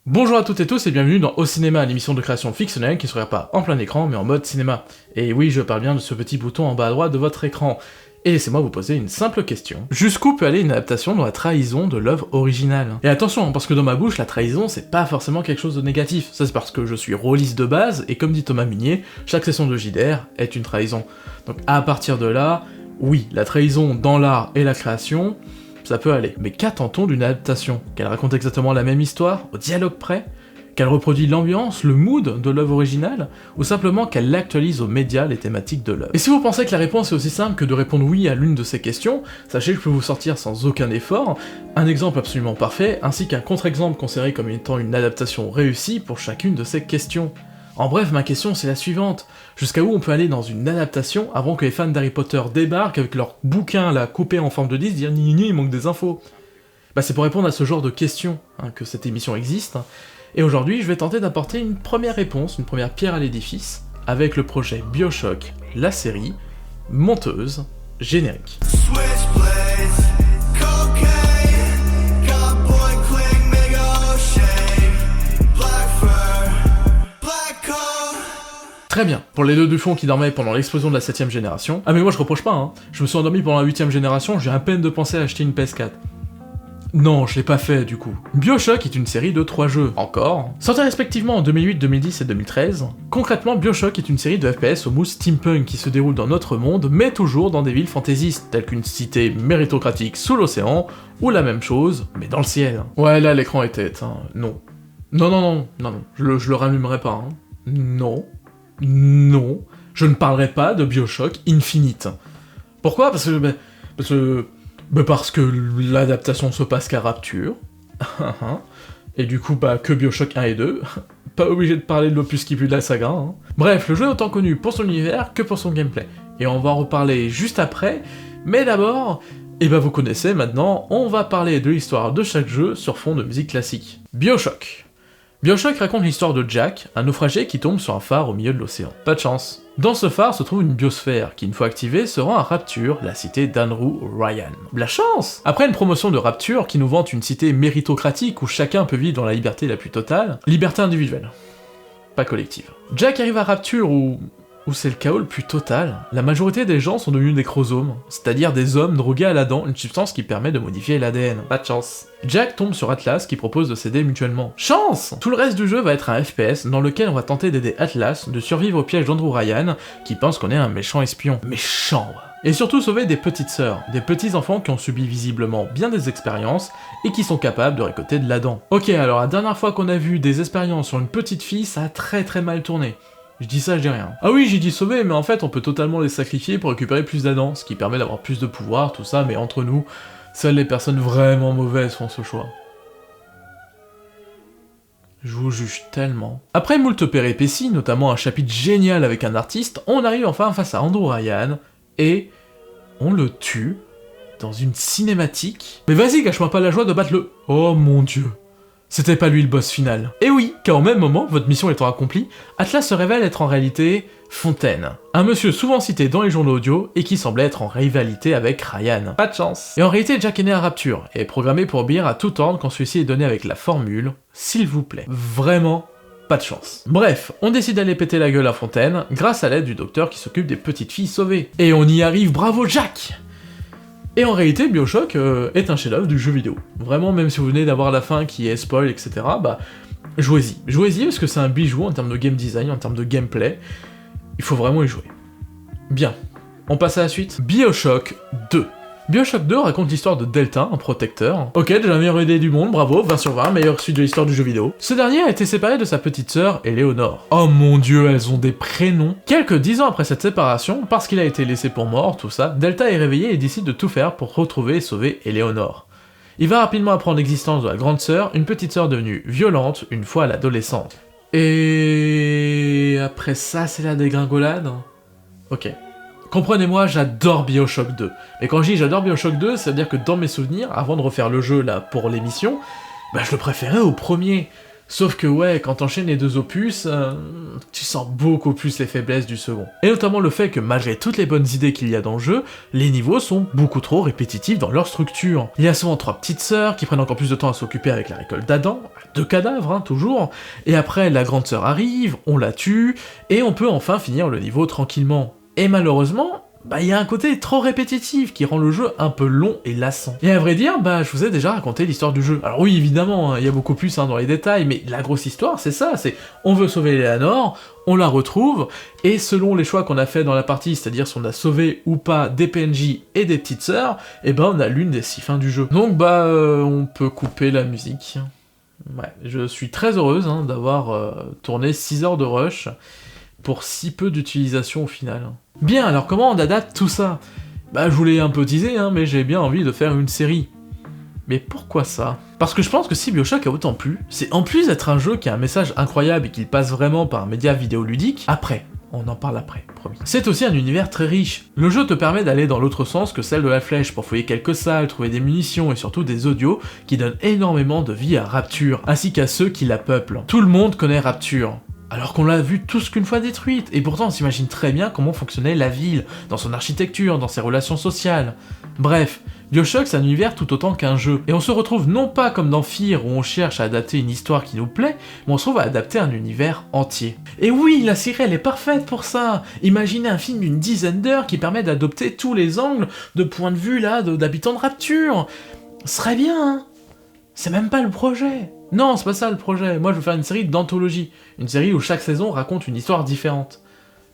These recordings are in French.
Bonjour à toutes et tous et bienvenue dans Au Cinéma, l'émission de création fictionnelle qui ne se regarde pas en plein écran mais en mode cinéma. Et oui, je parle bien de ce petit bouton en bas à droite de votre écran. Et laissez-moi vous poser une simple question. Jusqu'où peut aller une adaptation dans la trahison de l'œuvre originale? Et attention, parce que dans ma bouche, la trahison, c'est pas forcément quelque chose de négatif. Ça c'est parce que je suis rôliste de base, et comme dit Thomas Munier, chaque session de JDR est une trahison. Donc à partir de là, oui, la trahison dans l'art et la création, ça peut aller. Mais qu'attend-on d'une adaptation? Qu'elle raconte exactement la même histoire, au dialogue près? Qu'elle reproduit l'ambiance, le mood de l'œuvre originale? Ou simplement qu'elle actualise aux médias les thématiques de l'œuvre? Et si vous pensez que la réponse est aussi simple que de répondre oui à l'une de ces questions, sachez que je peux vous sortir sans aucun effort un exemple absolument parfait, ainsi qu'un contre-exemple considéré comme étant une adaptation réussie pour chacune de ces questions. En bref, ma question c'est la suivante. Jusqu'à où on peut aller dans une adaptation avant que les fans d'Harry Potter débarquent avec leur bouquin là coupé en forme de disque, dire ni il manque des infos? Bah c'est pour répondre à ce genre de questions que cette émission existe, et aujourd'hui je vais tenter d'apporter une première réponse, une première pierre à l'édifice, avec le projet BioShock, la série, monteuse, générique. Très bien, pour les deux du fond qui dormaient pendant l'explosion de la 7ème génération... Ah mais moi je reproche pas, je me suis endormi pendant la 8ème génération, j'ai à peine de penser à acheter une PS4. Non, je l'ai pas fait du coup. BioShock est une série de 3 jeux, encore, sortis respectivement en 2008, 2010 et 2013. Concrètement, BioShock est une série de FPS au mood steampunk qui se déroule dans notre monde, mais toujours dans des villes fantaisistes, telles qu'une cité méritocratique sous l'océan, ou la même chose, mais dans le ciel. Ouais, là l'écran est tête, non. Non, je le rallumerai pas, Non, je ne parlerai pas de BioShock Infinite. Pourquoi? Parce que l'adaptation se passe qu'à Rapture, et du coup, que BioShock 1 et 2, pas obligé de parler de l'opus qui pue de la saga, Bref, le jeu est autant connu pour son univers que pour son gameplay, et on va en reparler juste après, mais d'abord, vous connaissez maintenant, on va parler de l'histoire de chaque jeu sur fond de musique classique. BioShock. BioShock raconte l'histoire de Jack, un naufragé qui tombe sur un phare au milieu de l'océan. Pas de chance. Dans ce phare se trouve une biosphère, qui une fois activée se rend à Rapture, la cité d'Andrew Ryan. La chance! Après une promotion de Rapture qui nous vante une cité méritocratique où chacun peut vivre dans la liberté la plus totale, liberté individuelle, pas collective. Jack arrive à Rapture où c'est le chaos le plus total. La majorité des gens sont devenus des chromosomes, c'est-à-dire des hommes drogués à la dent, une substance qui permet de modifier l'ADN. Pas de chance. Jack tombe sur Atlas qui propose de s'aider mutuellement. Chance! Tout le reste du jeu va être un FPS dans lequel on va tenter d'aider Atlas de survivre au piège d'Andrew Ryan qui pense qu'on est un méchant espion. Méchant! Et surtout sauver des petites sœurs, des petits enfants qui ont subi visiblement bien des expériences et qui sont capables de récolter de l'Adam. Ok, alors la dernière fois qu'on a vu des expériences sur une petite fille, ça a très mal tourné. Je dis ça, je dis rien. Ah oui, j'ai dit sauver, mais en fait, on peut totalement les sacrifier pour récupérer plus d'Adam, ce qui permet d'avoir plus de pouvoir, tout ça, mais entre nous, seules les personnes vraiment mauvaises font ce choix. Je vous juge tellement. Après moult péripéties, notamment un chapitre génial avec un artiste, on arrive enfin face à Andrew Ryan, et on le tue dans une cinématique. Mais vas-y, gâche-moi pas la joie de battre le... Oh mon dieu. C'était pas lui le boss final. Et oui, car au même moment, votre mission étant accomplie, Atlas se révèle être en réalité Fontaine. Un monsieur souvent cité dans les journaux audio et qui semblait être en rivalité avec Ryan. Pas de chance. Et en réalité, Jack est né à Rapture et est programmé pour obéir à tout ordre quand celui-ci est donné avec la formule « s'il vous plaît ». Vraiment pas de chance. Bref, on décide d'aller péter la gueule à Fontaine grâce à l'aide du docteur qui s'occupe des petites filles sauvées. Et on y arrive, bravo Jack! Et en réalité, BioShock est un chef-d'œuvre du jeu vidéo. Vraiment, même si vous venez d'avoir la fin qui est spoil, etc., jouez-y. Jouez-y parce que c'est un bijou en termes de game design, en termes de gameplay. Il faut vraiment y jouer. Bien, on passe à la suite. BioShock 2. BioShock 2 raconte l'histoire de Delta, un protecteur. Ok, déjà la meilleure idée du monde, bravo, 20 sur 20, meilleure suite de l'histoire du jeu vidéo. Ce dernier a été séparé de sa petite sœur, Eleonore. Oh mon dieu, elles ont des prénoms. Quelques 10 ans après cette séparation, parce qu'il a été laissé pour mort, tout ça, Delta est réveillé et décide de tout faire pour retrouver et sauver Eleonore. Il va rapidement apprendre l'existence de la grande sœur, une petite sœur devenue violente une fois à l'adolescente. Et... après ça, c'est la dégringolade? Ok. Comprenez-moi, j'adore BioShock 2. Mais quand je dis j'adore BioShock 2, ça veut dire que dans mes souvenirs, avant de refaire le jeu là pour l'émission, je le préférais au premier. Sauf que ouais, quand t'enchaînes les deux opus, tu sens beaucoup plus les faiblesses du second. Et notamment le fait que malgré toutes les bonnes idées qu'il y a dans le jeu, les niveaux sont beaucoup trop répétitifs dans leur structure. Il y a souvent 3 petites sœurs qui prennent encore plus de temps à s'occuper avec la récolte d'Adam, 2 cadavres toujours, et après la grande sœur arrive, on la tue, et on peut enfin finir le niveau tranquillement. Et malheureusement, il y a un côté trop répétitif qui rend le jeu un peu long et lassant. Et à vrai dire, je vous ai déjà raconté l'histoire du jeu. Alors oui, évidemment, il y a beaucoup plus dans les détails, mais la grosse histoire, c'est ça, c'est on veut sauver Eleanor, on la retrouve, et selon les choix qu'on a fait dans la partie, c'est-à-dire si on a sauvé ou pas des PNJ et des petites sœurs, on a l'une des 6 fins du jeu. Donc on peut couper la musique. Ouais, je suis très heureuse d'avoir tourné 6 heures de rush, pour si peu d'utilisation au final. Bien, alors comment on adapte tout ça ? Je vous l'ai un peu teasé, mais j'ai bien envie de faire une série. Mais pourquoi ça ? Parce que je pense que si BioShock a autant plu, c'est en plus d'être un jeu qui a un message incroyable et qu'il passe vraiment par un média vidéoludique, on en parle après, promis. C'est aussi un univers très riche. Le jeu te permet d'aller dans l'autre sens que celle de la flèche, pour fouiller quelques salles, trouver des munitions et surtout des audios qui donnent énormément de vie à Rapture, ainsi qu'à ceux qui la peuplent. Tout le monde connaît Rapture. Alors qu'on l'a vu tous qu'une fois détruite, et pourtant on s'imagine très bien comment fonctionnait la ville, dans son architecture, dans ses relations sociales. Bref, BioShock c'est un univers tout autant qu'un jeu, et on se retrouve non pas comme dans Fear où on cherche à adapter une histoire qui nous plaît, mais on se trouve à adapter un univers entier. Et oui, la série elle est parfaite pour ça. Imaginez un film d'une dizaine d'heures qui permet d'adopter tous les angles de point de vue d'habitants de Rapture. Ce serait bien, hein. C'est même pas le projet. Non, c'est pas ça le projet. Moi, je veux faire une série d'anthologie. Une série où chaque saison raconte une histoire différente.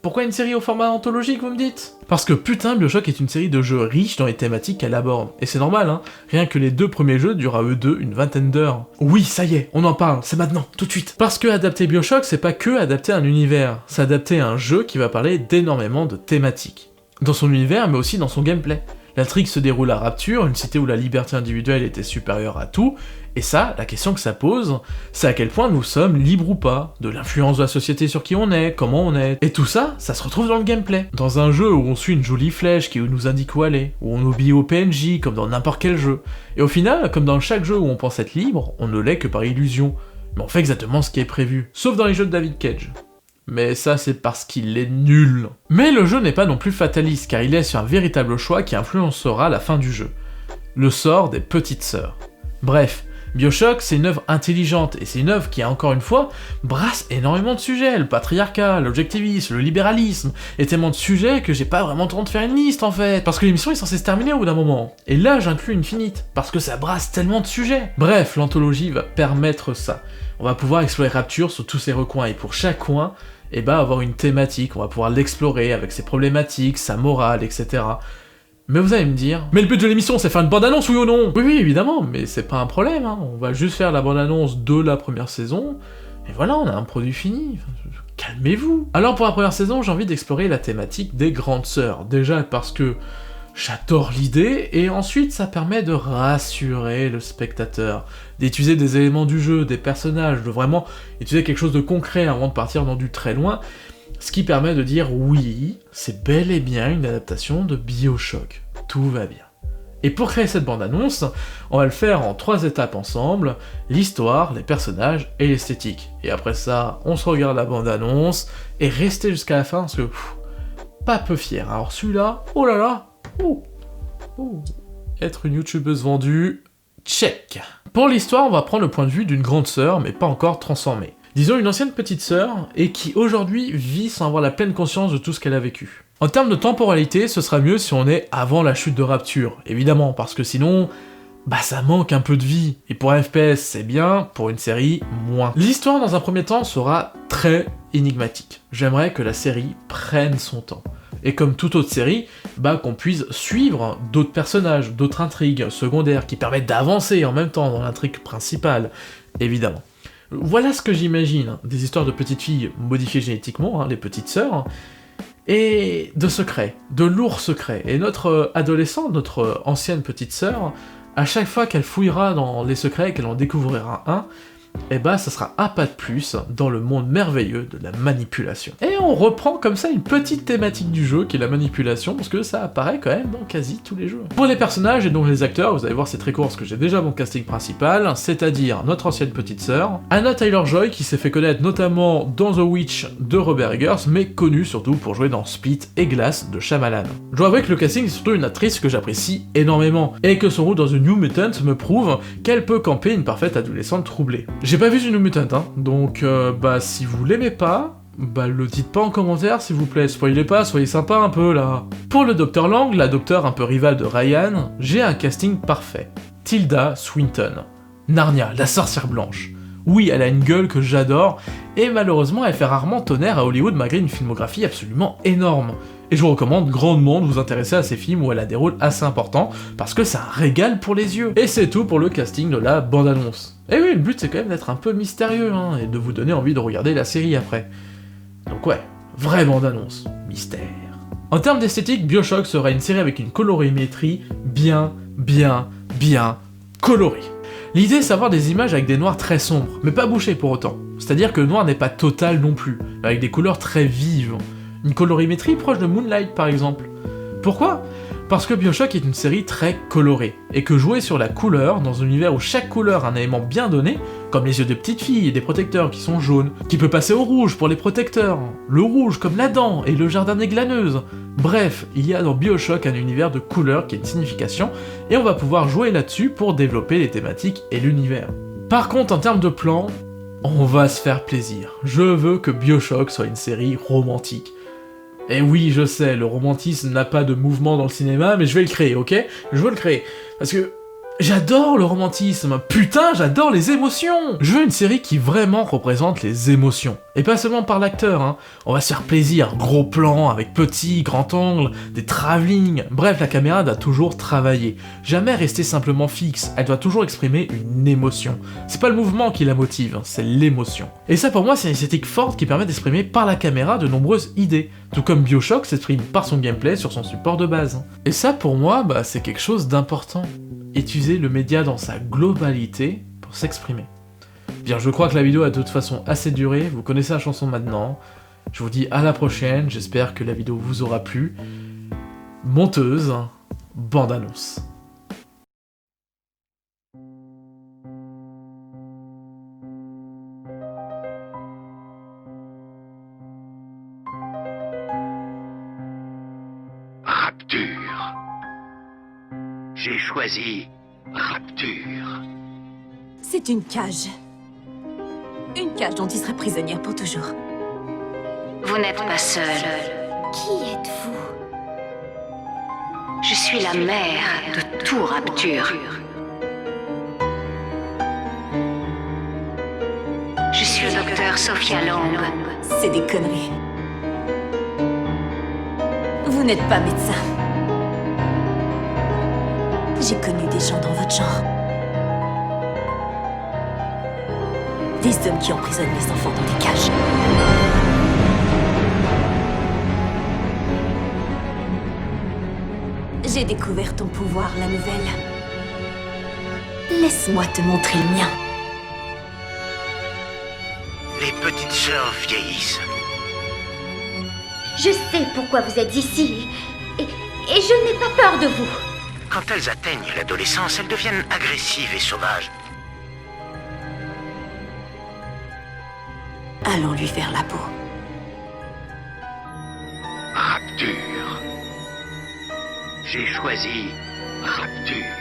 Pourquoi une série au format anthologique, vous me dites ? Parce que putain, BioShock est une série de jeux riches dans les thématiques qu'elle aborde. Et c'est normal, hein. Rien que les 2 premiers jeux durent à eux deux une vingtaine d'heures. Oui, ça y est, on en parle, c'est maintenant, tout de suite. Parce que adapter BioShock, c'est pas que adapter un univers. C'est adapter un jeu qui va parler d'énormément de thématiques. Dans son univers, mais aussi dans son gameplay. L'intrigue se déroule à Rapture, une cité où la liberté individuelle était supérieure à tout, et ça, la question que ça pose, c'est à quel point nous sommes libres ou pas, de l'influence de la société sur qui on est, comment on est, et tout ça, ça se retrouve dans le gameplay. Dans un jeu où on suit une jolie flèche qui nous indique où aller, où on obéit au PNJ, comme dans n'importe quel jeu. Et au final, comme dans chaque jeu où on pense être libre, on ne l'est que par illusion, mais on fait exactement ce qui est prévu, sauf dans les jeux de David Cage. Mais ça, c'est parce qu'il est nul. Mais le jeu n'est pas non plus fataliste, car il est sur un véritable choix qui influencera la fin du jeu. Le sort des petites sœurs. Bref, BioShock, c'est une œuvre intelligente, et c'est une œuvre qui, encore une fois, brasse énormément de sujets, le patriarcat, l'objectivisme, le libéralisme, et tellement de sujets que j'ai pas vraiment le temps de faire une liste, en fait, parce que l'émission est censée se terminer au bout d'un moment. Et là, j'inclus Infinite, parce que ça brasse tellement de sujets. Bref, l'anthologie va permettre ça. On va pouvoir explorer Rapture sur tous ses recoins, et pour chaque coin, avoir une thématique, on va pouvoir l'explorer avec ses problématiques, sa morale, etc. Mais vous allez me dire, mais le but de l'émission c'est faire une bande-annonce, oui ou non ? Oui, évidemment, mais c'est pas un problème, on va juste faire la bande-annonce de la première saison, et voilà, on a un produit fini. Calmez-vous. Alors pour la première saison, j'ai envie d'explorer la thématique des grandes sœurs, déjà parce que j'adore l'idée, et ensuite ça permet de rassurer le spectateur, d'utiliser des éléments du jeu, des personnages, de vraiment utiliser quelque chose de concret avant de partir dans du très loin, ce qui permet de dire oui, c'est bel et bien une adaptation de BioShock, tout va bien. Et pour créer cette bande-annonce, on va le faire en 3 étapes ensemble, l'histoire, les personnages et l'esthétique. Et après ça, on se regarde la bande-annonce, et restez jusqu'à la fin, parce que pas peu fier. Alors celui-là, oh là là, être une youtubeuse vendue, check. Pour l'histoire, on va prendre le point de vue d'une grande sœur, mais pas encore transformée. Disons une ancienne petite sœur, et qui aujourd'hui vit sans avoir la pleine conscience de tout ce qu'elle a vécu. En termes de temporalité, ce sera mieux si on est avant la chute de Rapture, évidemment, parce que sinon, ça manque un peu de vie. Et pour un FPS, c'est bien, pour une série, moins. L'histoire, dans un premier temps, sera très énigmatique. J'aimerais que la série prenne son temps. Et comme toute autre série, qu'on puisse suivre d'autres personnages, d'autres intrigues secondaires qui permettent d'avancer en même temps dans l'intrigue principale, évidemment. Voilà ce que j'imagine, des histoires de petites filles modifiées génétiquement, les petites sœurs, et de secrets, de lourds secrets. Et notre adolescente, notre ancienne petite sœur, à chaque fois qu'elle fouillera dans les secrets, qu'elle en découvrira un, eh bah ça sera un pas de plus dans le monde merveilleux de la manipulation. Et on reprend comme ça une petite thématique du jeu qui est la manipulation, parce que ça apparaît quand même dans quasi tous les jeux. Pour les personnages et donc les acteurs, vous allez voir c'est très court parce que j'ai déjà mon casting principal, c'est-à-dire notre ancienne petite sœur, Anna Taylor-Joy qui s'est fait connaître notamment dans The Witch de Robert Eggers, mais connue surtout pour jouer dans Split et Glass de Shyamalan. Je dois avouer que le casting est surtout une actrice que j'apprécie énormément, et que son rôle dans The New Mutant me prouve qu'elle peut camper une parfaite adolescente troublée. J'ai pas vu The New Mutant, hein, donc bah si vous l'aimez pas, bah le dites pas en commentaire s'il vous plaît, spoilez pas, soyez sympa un peu là. Pour le Dr Lang, la docteure un peu rivale de Ryan, j'ai un casting parfait. Tilda Swinton. Narnia, la sorcière blanche. Oui, elle a une gueule que j'adore, et malheureusement elle fait rarement tonnerre à Hollywood malgré une filmographie absolument énorme. Et je vous recommande grandement de vous intéresser à ces films où elle a des rôles assez importants, parce que c'est un régal pour les yeux. Et c'est tout pour le casting de la bande-annonce. Et oui, le but c'est quand même d'être un peu mystérieux, hein, et de vous donner envie de regarder la série après. Donc ouais, vraie bande-annonce, mystère. En termes d'esthétique, BioShock sera une série avec une colorimétrie bien colorée. L'idée c'est d'avoir des images avec des noirs très sombres, mais pas bouchés pour autant. C'est-à-dire que le noir n'est pas total non plus, avec des couleurs très vives. Une colorimétrie proche de Moonlight par exemple. Pourquoi ? Parce que BioShock est une série très colorée, et que jouer sur la couleur, dans un univers où chaque couleur a un élément bien donné, comme les yeux de petites filles et des protecteurs qui sont jaunes, qui peut passer au rouge pour les protecteurs, le rouge comme la dent et le jardin des glaneuses. Bref, il y a dans BioShock un univers de couleurs qui a une signification, et on va pouvoir jouer là-dessus pour développer les thématiques et l'univers. Par contre, en termes de plan, on va se faire plaisir. Je veux que BioShock soit une série romantique. Et oui, je sais, le romantisme n'a pas de mouvement dans le cinéma, mais je vais le créer, ok ? Je veux le créer. Parce que j'adore le romantisme, putain, j'adore les émotions. Je veux une série qui vraiment représente les émotions. Et pas seulement par l'acteur, hein. On va se faire plaisir, gros plans, avec petit, grand angle, des travelling. Bref, la caméra doit toujours travailler. Jamais rester simplement fixe, elle doit toujours exprimer une émotion. C'est pas le mouvement qui la motive, c'est l'émotion. Et ça pour moi c'est une esthétique forte qui permet d'exprimer par la caméra de nombreuses idées. Tout comme BioShock s'exprime par son gameplay sur son support de base. Et ça pour moi, bah c'est quelque chose d'important. Utiliser le média dans sa globalité pour s'exprimer. Bien, je crois que la vidéo a de toute façon assez duré, vous connaissez la chanson maintenant. Je vous dis à la prochaine, j'espère que la vidéo vous aura plu. Monteuse, bande-annonce. Rapture. J'ai choisi Rapture. C'est une cage. Une cage dont tu seras prisonnière pour toujours. Vous n'êtes pas seul. Qui êtes-vous? Je suis la mère de tout Rapture. Je suis le docteur Sophia Lang. C'est des conneries. Vous n'êtes pas médecin. J'ai connu des gens dans votre genre. Des hommes qui emprisonnent les enfants dans des cages. J'ai découvert ton pouvoir, la nouvelle. Laisse-moi te montrer le mien. Les petites sœurs vieillissent. Je sais pourquoi vous êtes ici. Et je n'ai pas peur de vous. Quand elles atteignent l'adolescence, elles deviennent agressives et sauvages. Allons lui faire la peau. Rapture. J'ai choisi Rapture.